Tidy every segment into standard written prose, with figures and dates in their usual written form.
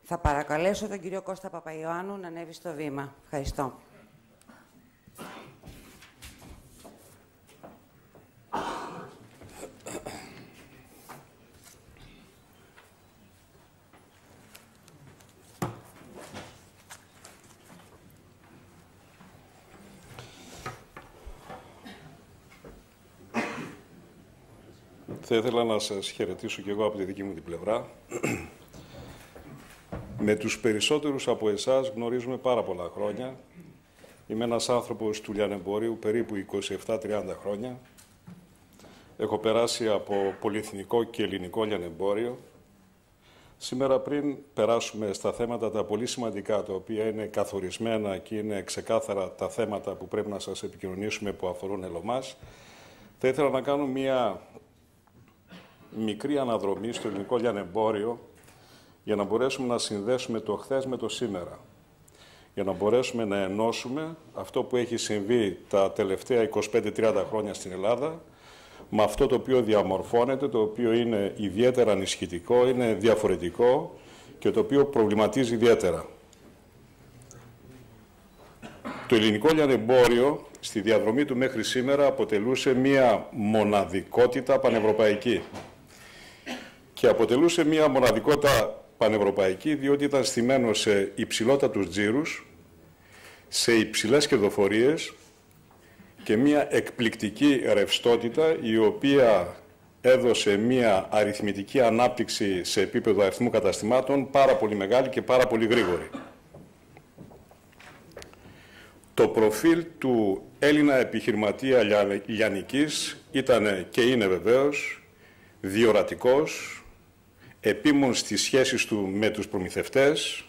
Θα παρακαλέσω τον κύριο Κώστα Παπαϊωάννου να ανέβει στο βήμα. Ευχαριστώ. Θα ήθελα να σας χαιρετήσω και εγώ από τη δική μου την πλευρά. Με τους περισσότερους από εσάς γνωρίζουμε πάρα πολλά χρόνια. Είμαι ένας άνθρωπος του λιανεμπορίου περίπου 27-30 χρόνια. Έχω περάσει από πολυεθνικό και ελληνικό λιανεμπόριο. Σήμερα, πριν περάσουμε στα θέματα τα πολύ σημαντικά, τα οποία είναι καθορισμένα και είναι ξεκάθαρα τα θέματα που πρέπει να σας επικοινωνήσουμε που αφορούν ελωμάς, θα ήθελα να κάνω μία μικρή αναδρομή στο ελληνικό λιανεμπόριο για να μπορέσουμε να συνδέσουμε το χθες με το σήμερα. Για να μπορέσουμε να ενώσουμε αυτό που έχει συμβεί τα τελευταία 25-30 χρόνια στην Ελλάδα με αυτό το οποίο διαμορφώνεται, το οποίο είναι ιδιαίτερα ανισχυτικό, είναι διαφορετικό και το οποίο προβληματίζει ιδιαίτερα. Το ελληνικό λιανεμπόριο στη διαδρομή του μέχρι σήμερα αποτελούσε μία μοναδικότητα πανευρωπαϊκή. Και αποτελούσε μία μοναδικότητα πανευρωπαϊκή διότι ήταν στημένο σε υψηλότατους τζίρους, σε υψηλές κερδοφορίες και μία εκπληκτική ρευστότητα η οποία έδωσε μία αριθμητική ανάπτυξη σε επίπεδο αριθμού καταστημάτων πάρα πολύ μεγάλη και πάρα πολύ γρήγορη. Το προφίλ του Έλληνα επιχειρηματία λιανικής ήταν και είναι βεβαίως διορατικός, επίμων στις σχέσεις του με τους προμηθευτές,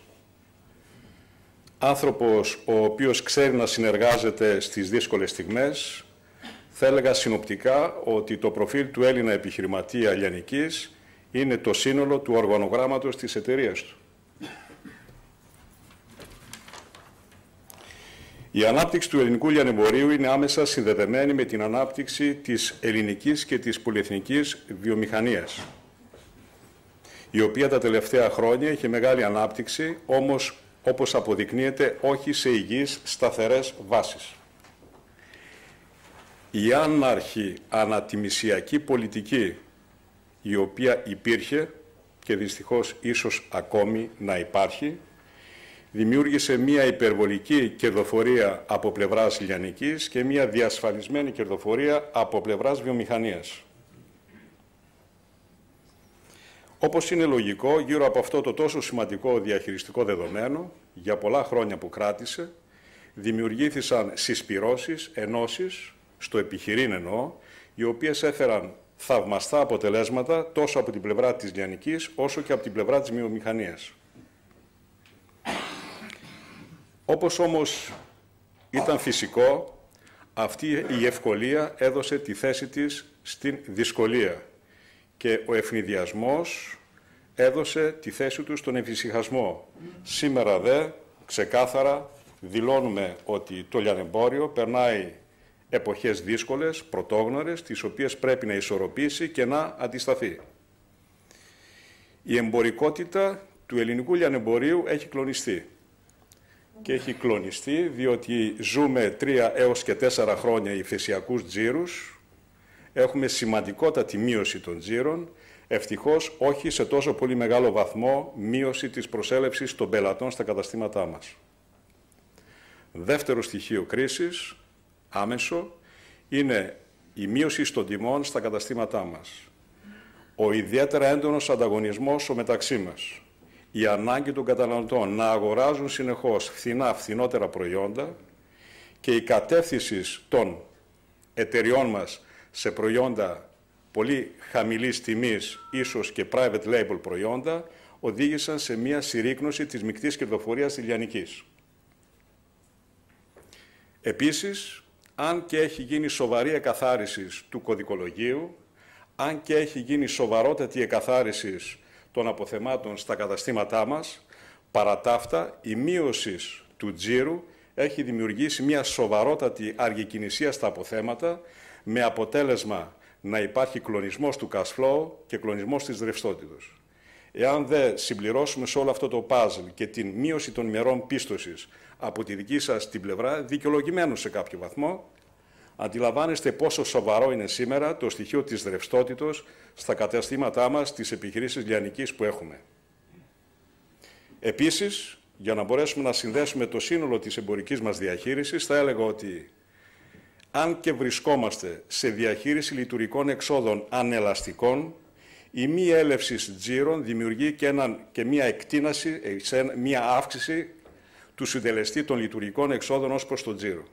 άνθρωπος ο οποίος ξέρει να συνεργάζεται στις δύσκολες στιγμές. Θα έλεγα συνοπτικά ότι το προφίλ του Έλληνα επιχειρηματία λιανικής είναι το σύνολο του οργανογράμματος της εταιρείας του. Η ανάπτυξη του ελληνικού λιανεμπορίου είναι άμεσα συνδεδεμένη με την ανάπτυξη της ελληνικής και της πολυεθνικής βιομηχανίας, η οποία τα τελευταία χρόνια είχε μεγάλη ανάπτυξη, όμως, όπως αποδεικνύεται, όχι σε υγιείς σταθερές βάσεις. Η άναρχη ανατιμησιακή πολιτική, η οποία υπήρχε και δυστυχώς ίσως ακόμη να υπάρχει, δημιούργησε μία υπερβολική κερδοφορία από πλευράς λιανικής και μία διασφαλισμένη κερδοφορία από πλευράς βιομηχανίας. Όπως είναι λογικό, γύρω από αυτό το τόσο σημαντικό διαχειριστικό δεδομένο, για πολλά χρόνια που κράτησε, δημιουργήθησαν συσπυρώσεις, ενώσεις, στο επιχειρήν εννοώ, οι οποίες έφεραν θαυμαστά αποτελέσματα τόσο από την πλευρά της λιανικής όσο και από την πλευρά της βιομηχανίας. Όπως όμως ήταν φυσικό, αυτή η ευκολία έδωσε τη θέση της στην δυσκολία και ο ευνηδιασμός έδωσε τη θέση του στον εφησυχασμό. Σήμερα δε, ξεκάθαρα, δηλώνουμε ότι το λιανεμπόριο περνάει εποχές δύσκολες, πρωτόγνωρες, τις οποίες πρέπει να ισορροπήσει και να αντισταθεί. Η εμπορικότητα του ελληνικού λιανεμπορίου έχει κλονιστεί. Και έχει κλονιστεί διότι ζούμε 3 έως και 4 χρόνια υφεσιακούς τζίρους, έχουμε σημαντικότατη μείωση των τζίρων, ευτυχώς όχι σε τόσο πολύ μεγάλο βαθμό μείωση της προσέλευσης των πελατών στα καταστήματά μας. Δεύτερο στοιχείο κρίσης, άμεσο, είναι η μείωση των τιμών στα καταστήματά μας. Ο ιδιαίτερα έντονος ανταγωνισμός μεταξύ μας. Η ανάγκη των καταναλωτών να αγοράζουν συνεχώς φθηνότερα προϊόντα και η κατεύθυνση των εταιριών μας σε προϊόντα πολύ χαμηλής τιμής, ίσως και private label προϊόντα, οδήγησαν σε μια συρρίκνωση της μεικτής κερδοφορίας της λιανικής. Επίσης, αν και έχει γίνει σοβαρή εκαθάριση του κωδικολογίου, αν και έχει γίνει σοβαρότατη εκαθάριση των αποθεμάτων στα καταστήματά μας, παρά τα αυτά, η μείωση του τζίρου έχει δημιουργήσει μια σοβαρότατη αργικινησία στα αποθέματα, με αποτέλεσμα να υπάρχει κλονισμός του cash flow και κλονισμός της ρευστότητας. Εάν δεν συμπληρώσουμε σε όλο αυτό το παζλ και την μείωση των ημερών πίστοσης από τη δική σας την πλευρά, δικαιολογημένο σε κάποιο βαθμό, αντιλαμβάνεστε πόσο σοβαρό είναι σήμερα το στοιχείο της ρευστότητος στα καταστήματά μας, στις επιχειρήσεις λιανικής που έχουμε. Επίσης, για να μπορέσουμε να συνδέσουμε το σύνολο της εμπορικής μας διαχείρισης, θα έλεγα ότι αν και βρισκόμαστε σε διαχείριση λειτουργικών εξόδων ανελαστικών, η μη έλευση τζίρων δημιουργεί και μία εκτείναση, μία αύξηση του συντελεστή των λειτουργικών εξόδων ως προς τον τζίρο.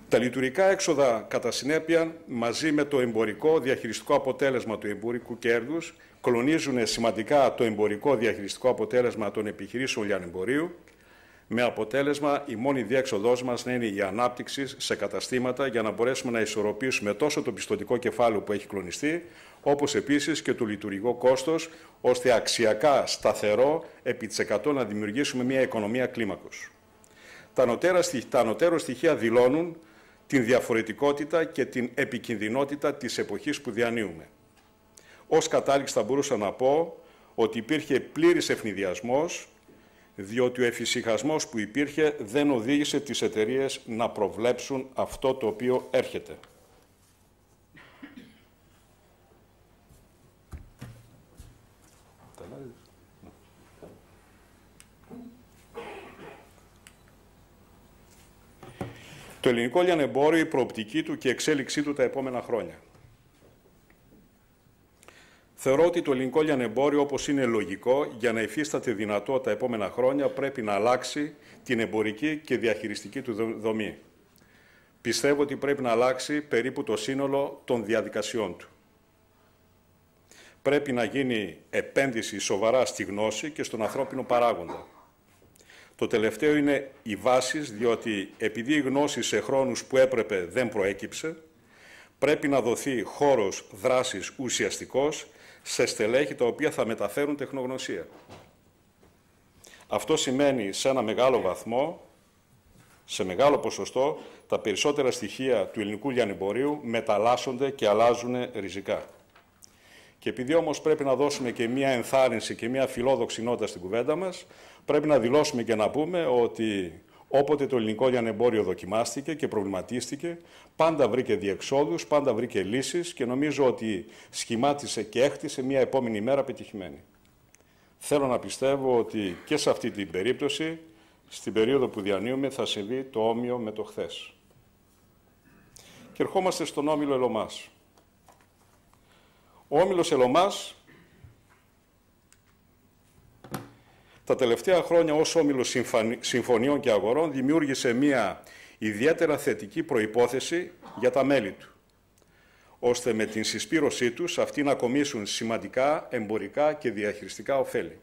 Τα λειτουργικά έξοδα, κατά συνέπεια, μαζί με το εμπορικό διαχειριστικό αποτέλεσμα του εμπορικού κέρδους, κλονίζουν σημαντικά το εμπορικό διαχειριστικό αποτέλεσμα των επιχειρήσεων λιανεμπορίου, με αποτέλεσμα η μόνη διέξοδός μας να είναι η ανάπτυξη σε καταστήματα για να μπορέσουμε να ισορροπήσουμε τόσο το πιστωτικό κεφάλαιο που έχει κλονιστεί, όπως επίσης και το λειτουργικό κόστος, ώστε αξιακά σταθερό επί της 100 να δημιουργήσουμε μια οικονομία κλίμακος. Τα ανωτέρα στοιχεία δηλώνουν την διαφορετικότητα και την επικινδυνότητα της εποχής που διανύουμε. Ως κατάληξη θα μπορούσα να πω ότι υπήρχε πλήρης ευνηδιασμός, διότι ο εφησυχασμός που υπήρχε δεν οδήγησε τις εταιρείες να προβλέψουν αυτό το οποίο έρχεται. Το ελληνικό λιανεμπόριο, η προοπτική του και η εξέλιξή του τα επόμενα χρόνια. Θεωρώ ότι το ελληνικό λιανεμπόριο, όπως είναι λογικό, για να υφίσταται δυνατό τα επόμενα χρόνια, πρέπει να αλλάξει την εμπορική και διαχειριστική του δομή. Πιστεύω ότι πρέπει να αλλάξει περίπου το σύνολο των διαδικασιών του. Πρέπει να γίνει επένδυση σοβαρά στη γνώση και στον ανθρώπινο παράγοντα. Το τελευταίο είναι οι βάσεις, διότι επειδή η γνώση σε χρόνους που έπρεπε δεν προέκυψε, πρέπει να δοθεί χώρος δράσης ουσιαστικός σε στελέχη τα οποία θα μεταφέρουν τεχνογνωσία. Αυτό σημαίνει σε ένα μεγάλο βαθμό, σε μεγάλο ποσοστό, τα περισσότερα στοιχεία του ελληνικού λιανεμπορίου μεταλλάσσονται και αλλάζουν ριζικά. Και επειδή όμως πρέπει να δώσουμε και μία ενθάρρυνση και μία φιλόδοξη νότα στην κουβέντα μας, πρέπει να δηλώσουμε και να πούμε ότι όποτε το ελληνικό λιανεμπόριο δοκιμάστηκε και προβληματίστηκε, πάντα βρήκε διεξόδους, πάντα βρήκε λύσεις και νομίζω ότι σχημάτισε και έκτισε μία επόμενη μέρα πετυχημένη. Θέλω να πιστεύω ότι και σε αυτή την περίπτωση, στην περίοδο που διανύουμε, θα συμβεί το όμοιο με το χθες. Και ερχόμαστε στον όμιλο Ελωμάς. Ο όμιλος Ελωμάς τα τελευταία χρόνια ως όμιλος συμφωνιών και αγορών δημιούργησε μια ιδιαίτερα θετική προϋπόθεση για τα μέλη του, ώστε με την συσπήρωσή τους αυτοί να κομίσουν σημαντικά εμπορικά και διαχειριστικά ωφέλη.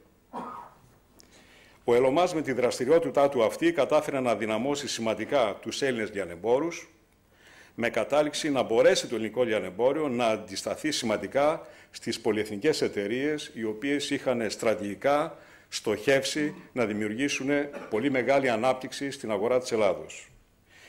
Ο Ελωμάς με τη δραστηριότητά του αυτή κατάφερε να δυναμώσει σημαντικά τους Έλληνες λιανεμπόρους, με κατάληξη να μπορέσει το ελληνικό λιανεμπόριο να αντισταθεί σημαντικά στις πολυεθνικές εταιρείες, οι οποίες είχαν στρατηγικά στοχεύσει να δημιουργήσουν πολύ μεγάλη ανάπτυξη στην αγορά της Ελλάδος.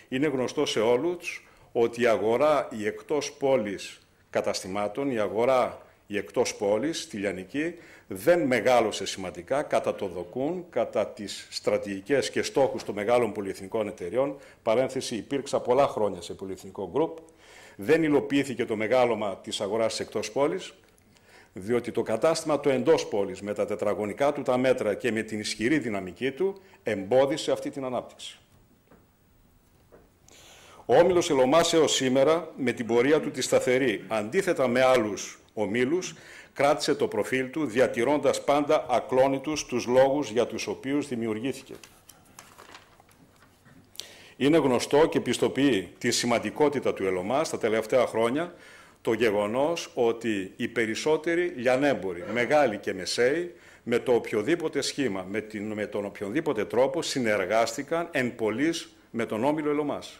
Είναι γνωστό σε όλους ότι η αγορά η εκτός πόλης καταστημάτων, η αγορά η εκτός πόλης, στη λιανική, δεν μεγάλωσε σημαντικά κατά το δοκούν, κατά τις στρατηγικές και στόχους των μεγάλων πολυεθνικών εταιριών. Παρένθεση, υπήρξα πολλά χρόνια σε πολυεθνικό γκρουπ. Δεν υλοποιήθηκε το μεγάλωμα της αγοράς της εκτός πόλης, διότι το κατάστημα το εντός πόλης με τα τετραγωνικά του τα μέτρα και με την ισχυρή δυναμική του εμπόδισε αυτή την ανάπτυξη. Ο όμιλος Ελωμάς έως σήμερα, με την πορεία του τη σταθερή, αντίθετα με άλλους ομίλους, κράτησε το προφίλ του, διατηρώντας πάντα ακλόνητους τους λόγους για τους οποίους δημιουργήθηκε. Είναι γνωστό και πιστοποιεί τη σημαντικότητα του Ελωμάς τα τελευταία χρόνια το γεγονός ότι οι περισσότεροι λιανέμποροι, μεγάλοι και μεσαίοι, με το οποιοδήποτε σχήμα, με τον οποιοδήποτε τρόπο, συνεργάστηκαν εν πολλοίς με τον όμιλο Ελωμάς.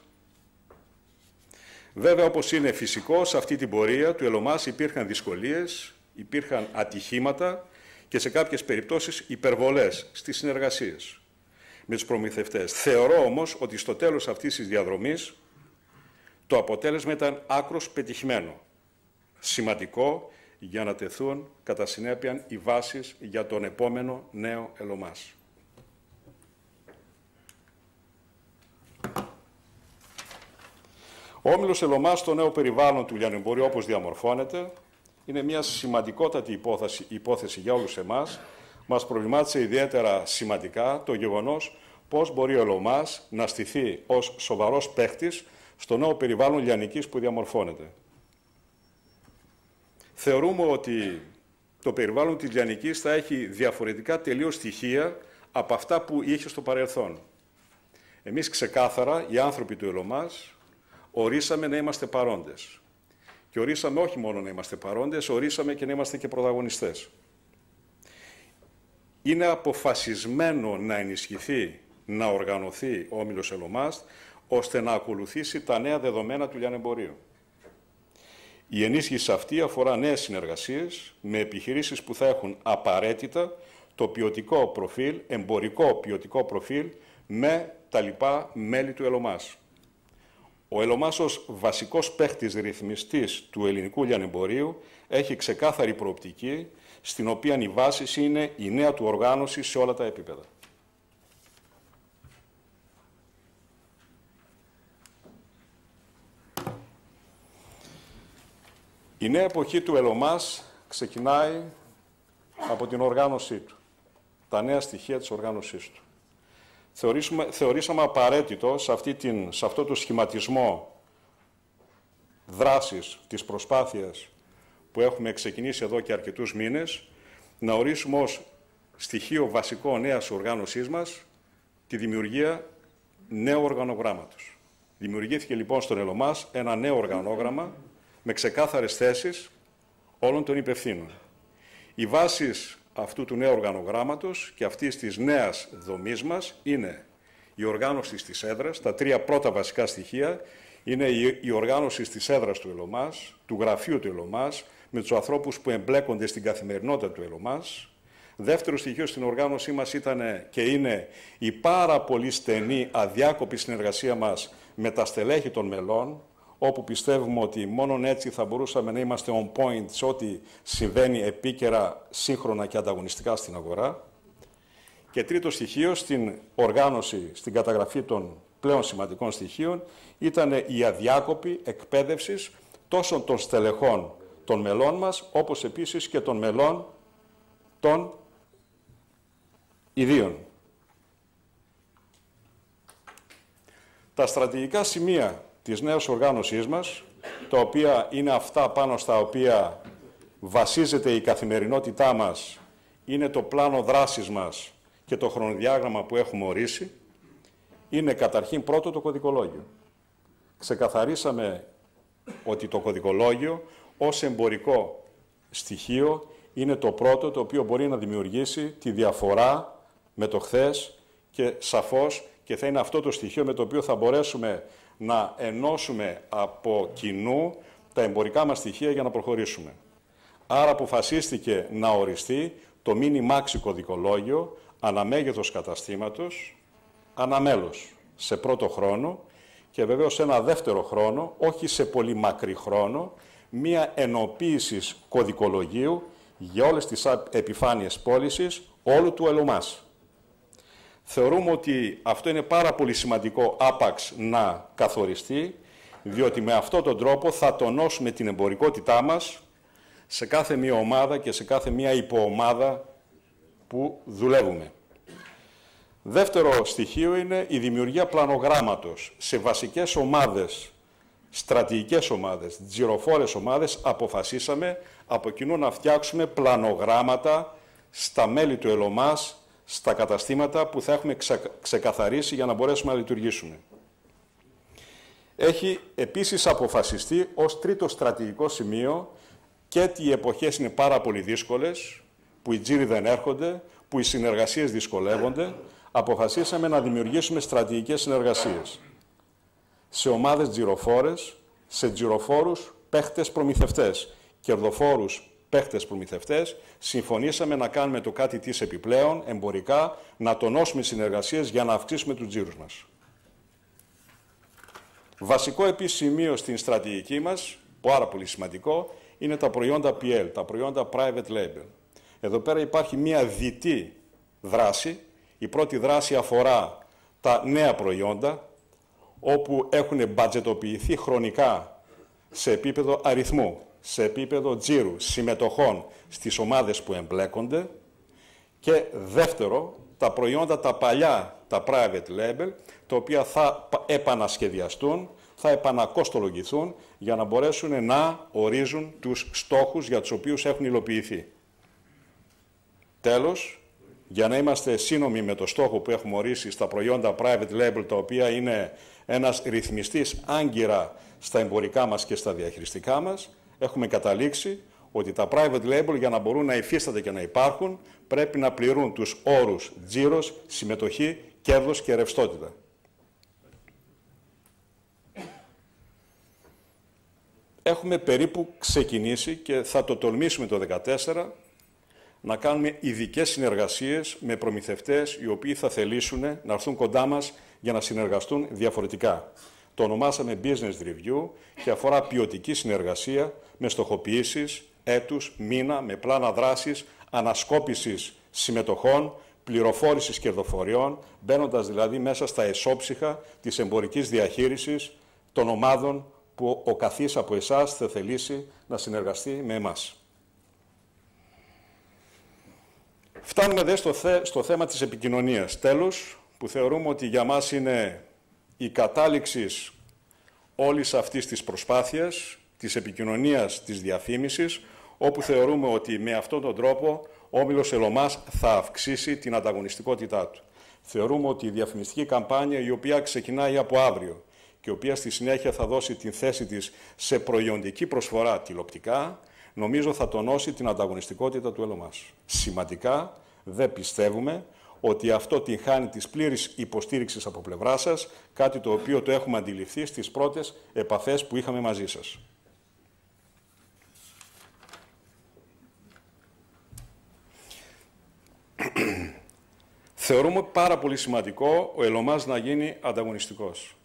Βέβαια, όπως είναι φυσικό, σε αυτή την πορεία του Ελωμάς υπήρχαν δυσκολίες, υπήρχαν ατυχήματα και σε κάποιες περιπτώσεις υπερβολές στις συνεργασίες. με τους προμηθευτές. Θεωρώ όμως ότι στο τέλος αυτής της διαδρομής το αποτέλεσμα ήταν άκρως πετυχημένο. Σημαντικό για να τεθούν κατά συνέπεια οι βάσεις για τον επόμενο νέο ΕΛΟΜΑΣ. Ο όμιλος ΕΛΟΜΑΣ στο νέο περιβάλλον του λιανεμπορίου, όπως διαμορφώνεται, είναι μια σημαντικότατη υπόθεση για όλους εμάς. Μας προβλημάτισε ιδιαίτερα σημαντικά το γεγονός πώς μπορεί ο ΕΛΟΜΑΣ να στηθεί ως σοβαρός παίκτης στο νέο περιβάλλον λιανικής που διαμορφώνεται. Θεωρούμε ότι το περιβάλλον της λιανικής θα έχει διαφορετικά τελείως στοιχεία από αυτά που είχε στο παρελθόν. Εμείς ξεκάθαρα, οι άνθρωποι του ΕΛΟΜΑΣ, ορίσαμε να είμαστε παρόντες. Και ορίσαμε όχι μόνο να είμαστε παρόντες, ορίσαμε και να είμαστε και πρωταγωνιστές. Είναι αποφασισμένο να ενισχυθεί, να οργανωθεί ο όμιλος ΕΛΟΜΑΣ, ώστε να ακολουθήσει τα νέα δεδομένα του λιανεμπορίου. Η ενίσχυση αυτή αφορά νέες συνεργασίες με επιχειρήσεις που θα έχουν απαραίτητα το ποιοτικό προφίλ, εμπορικό ποιοτικό προφίλ με τα λοιπά μέλη του ΕΛΟΜΑΣ. Ο ΕΛΟΜΑΣ ως βασικός παίχτης ρυθμιστής του ελληνικού λιανεμπορίου έχει ξεκάθαρη προοπτική, στην οποία η βάση είναι η νέα του οργάνωση σε όλα τα επίπεδα. Η νέα εποχή του ΕΛΟΜΑΣ ξεκινάει από την οργάνωσή του, τα νέα στοιχεία της οργάνωσής του. Θεωρήσαμε απαραίτητο σε αυτό το σχηματισμό δράσης της προσπάθειας που έχουμε ξεκινήσει εδώ και αρκετούς μήνες, να ορίσουμε ως στοιχείο βασικό νέας οργάνωσής μας τη δημιουργία νέου οργανογράμματος. Δημιουργήθηκε λοιπόν στον ΕΛΟΜΑΣ ένα νέο οργανόγραμμα με ξεκάθαρες θέσεις όλων των υπευθύνων. Οι βάσεις αυτού του νέου οργανογράμματος και αυτής της νέας δομής μας είναι η οργάνωση της έδρας. Τα τρία πρώτα βασικά στοιχεία είναι η οργάνωση της έδρας του ΕΛΟΜΑΣ, του γραφείου του ΕΛΟΜΑΣ, με τους ανθρώπους που εμπλέκονται στην καθημερινότητα του ΕΛΟΜΑΣ. Δεύτερο στοιχείο στην οργάνωσή μας ήταν και είναι η πάρα πολύ στενή αδιάκοπη συνεργασία μας με τα στελέχη των μελών, όπου πιστεύουμε ότι μόνον έτσι θα μπορούσαμε να είμαστε on point σε ό,τι συμβαίνει επίκαιρα, σύγχρονα και ανταγωνιστικά στην αγορά. Και τρίτο στοιχείο στην οργάνωση, στην καταγραφή των πλέον σημαντικών στοιχείων, ήταν η αδιάκοπη εκπαίδευση τόσο των στελεχών των μελών μας, όπως επίσης και των μελών των ιδίων. Τα στρατηγικά σημεία της νέας οργάνωσής μας, τα οποία είναι αυτά πάνω στα οποία βασίζεται η καθημερινότητά μας, είναι το πλάνο δράσης μας και το χρονοδιάγραμμα που έχουμε ορίσει, είναι καταρχήν πρώτο το κωδικολόγιο. Ξεκαθαρίσαμε ότι το κωδικολόγιο ως εμπορικό στοιχείο είναι το πρώτο το οποίο μπορεί να δημιουργήσει τη διαφορά με το χθες και σαφώς και θα είναι αυτό το στοιχείο με το οποίο θα μπορέσουμε να ενώσουμε από κοινού τα εμπορικά μας στοιχεία για να προχωρήσουμε. Άρα αποφασίστηκε να οριστεί το mini-maxi κωδικολόγιο αναμέγεθος καταστήματος, αναμέλος σε πρώτο χρόνο και βεβαίως σε ένα δεύτερο χρόνο, όχι σε πολύ μακρύ χρόνο, μία ενοποίηση κωδικολογίου για όλες τις επιφάνειες πώλησης όλου του ΕΛΟΜΑΣ. Θεωρούμε ότι αυτό είναι πάρα πολύ σημαντικό άπαξ να καθοριστεί, διότι με αυτόν τον τρόπο θα τονώσουμε την εμπορικότητά μας σε κάθε μία ομάδα και σε κάθε μία υποομάδα που δουλεύουμε. Δεύτερο στοιχείο είναι η δημιουργία πλανογράμματος. Σε βασικές ομάδες, στρατηγικές ομάδες, τζιροφόρες ομάδες, αποφασίσαμε από κοινού να φτιάξουμε πλανογράμματα στα μέλη του ΕΛΟΜΑΣ, στα καταστήματα που θα έχουμε ξεκαθαρίσει για να μπορέσουμε να λειτουργήσουμε. Έχει επίσης αποφασιστεί ως τρίτο στρατηγικό σημείο και οι εποχές είναι πάρα πολύ δύσκολες, που οι τζίροι δεν έρχονται, που οι συνεργασίες δυσκολεύονται, αποφασίσαμε να δημιουργήσουμε στρατηγικές συνεργασίες σε ομάδες τζιροφόρες, σε τζιροφόρους παίχτες προμηθευτές, κερδοφόρους παίχτες προμηθευτές, συμφωνήσαμε να κάνουμε το κάτι της επιπλέον, εμπορικά, να τονώσουμε συνεργασίες για να αυξήσουμε τους τζίρους μας. Βασικό επίσης σημείο στην στρατηγική μας, πάρα πολύ σημαντικό, είναι τα προϊόντα PL, τα προϊόντα private label. Εδώ πέρα υπάρχει μια διτή δράση. Η πρώτη δράση αφορά τα νέα προϊόντα, όπου έχουν μπατζετοποιηθεί χρονικά σε επίπεδο αριθμού, σε επίπεδο τζίρου, συμμετοχών στις ομάδες που εμπλέκονται. Και δεύτερο, τα προϊόντα τα παλιά, τα private label, τα οποία θα επανασχεδιαστούν, θα επανακοστολογηθούν για να μπορέσουν να ορίζουν τους στόχους για τους οποίους έχουν υλοποιηθεί. Τέλος, για να είμαστε σύνομοι με το στόχο που έχουμε ορίσει στα προϊόντα private label, τα οποία είναι ένας ρυθμιστής άγκυρα στα εμπορικά μας και στα διαχειριστικά μας, έχουμε καταλήξει ότι τα private label, για να μπορούν να υφίστανται και να υπάρχουν, πρέπει να πληρούν τους όρους τζίρος, συμμετοχή, κέρδος και ρευστότητα. Έχουμε περίπου ξεκινήσει και θα το τολμήσουμε το 2014 να κάνουμε ειδικές συνεργασίες με προμηθευτές οι οποίοι θα θελήσουν να έρθουν κοντά μας για να συνεργαστούν διαφορετικά. Το ονομάσαμε Business Review και αφορά ποιοτική συνεργασία με στοχοποιήσεις, έτους, μήνα, με πλάνα δράσης, ανασκόπησης συμμετοχών, πληροφόρησης κερδοφοριών, μπαίνοντας δηλαδή μέσα στα εσόψυχα της εμπορικής διαχείρισης των ομάδων που ο καθής από εσάς θα θελήσει να συνεργαστεί με εμάς. Φτάνουμε δε στο θέμα της επικοινωνίας. Τέλος, που θεωρούμε ότι για μας είναι η κατάληξη όλης αυτής της προσπάθειας, της επικοινωνίας, της διαφήμισης, όπου θεωρούμε ότι με αυτόν τον τρόπο ο Όμιλος Ελωμάς θα αυξήσει την ανταγωνιστικότητά του. Θεωρούμε ότι η διαφημιστική καμπάνια, η οποία ξεκινάει από αύριο και η οποία στη συνέχεια θα δώσει την θέση της σε προϊοντική προσφορά τηλεοπτικά, νομίζω θα τονώσει την ανταγωνιστικότητα του Ελωμάς. Σημαντικά δεν πιστεύουμε ότι αυτό την χάνει της πλήρης υποστήριξης από πλευρά σας, κάτι το οποίο το έχουμε αντιληφθεί στις πρώτες επαφές που είχαμε μαζί σας. Θεωρούμε πάρα πολύ σημαντικό ο Ελωμάς να γίνει ανταγωνιστικός.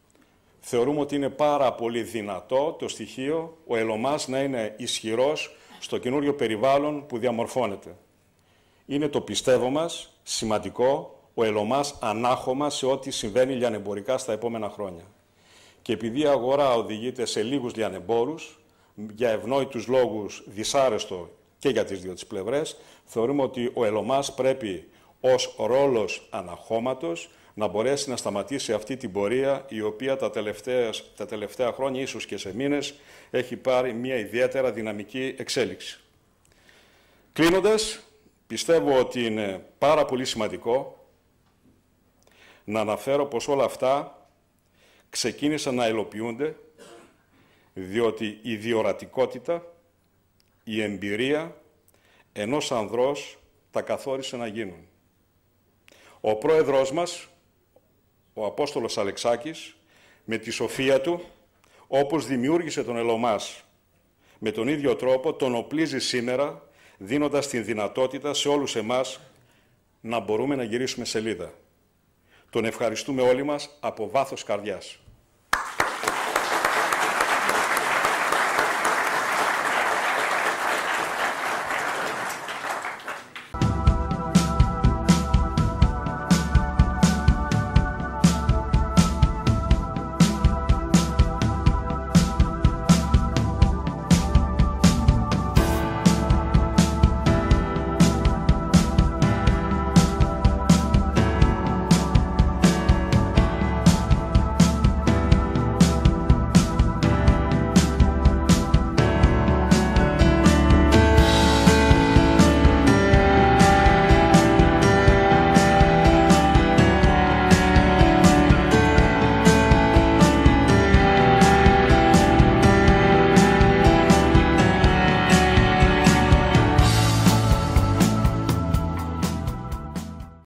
Θεωρούμε ότι είναι πάρα πολύ δυνατό το στοιχείο ο Ελωμάς να είναι ισχυρός στο καινούριο περιβάλλον που διαμορφώνεται. Είναι το πιστεύω μας σημαντικό ο Ελωμάς ανάχωμα σε ό,τι συμβαίνει λιανεμπορικά στα επόμενα χρόνια. Και επειδή η αγορά οδηγείται σε λίγους λιανεμπόρους, για ευνόητους λόγους δυσάρεστο και για τις δύο τις πλευρές, θεωρούμε ότι ο Ελωμάς πρέπει ως ρόλος αναχώματος να μπορέσει να σταματήσει αυτή την πορεία η οποία τα τελευταία χρόνια, ίσως και σε μήνες, έχει πάρει μια ιδιαίτερα δυναμική εξέλιξη. Κλείνοντας, πιστεύω ότι είναι πάρα πολύ σημαντικό να αναφέρω πως όλα αυτά ξεκίνησαν να υλοποιούνται διότι η διορατικότητα, η εμπειρία ενός ανδρός τα καθόρισε να γίνουν. Ο πρόεδρος μας, ο Απόστολος Αλεξάκης, με τη σοφία του, όπως δημιούργησε τον Ελωμάς, με τον ίδιο τρόπο τον οπλίζει σήμερα, δίνοντας την δυνατότητα σε όλους εμάς να μπορούμε να γυρίσουμε σελίδα. Τον ευχαριστούμε όλοι μας από βάθος καρδιάς.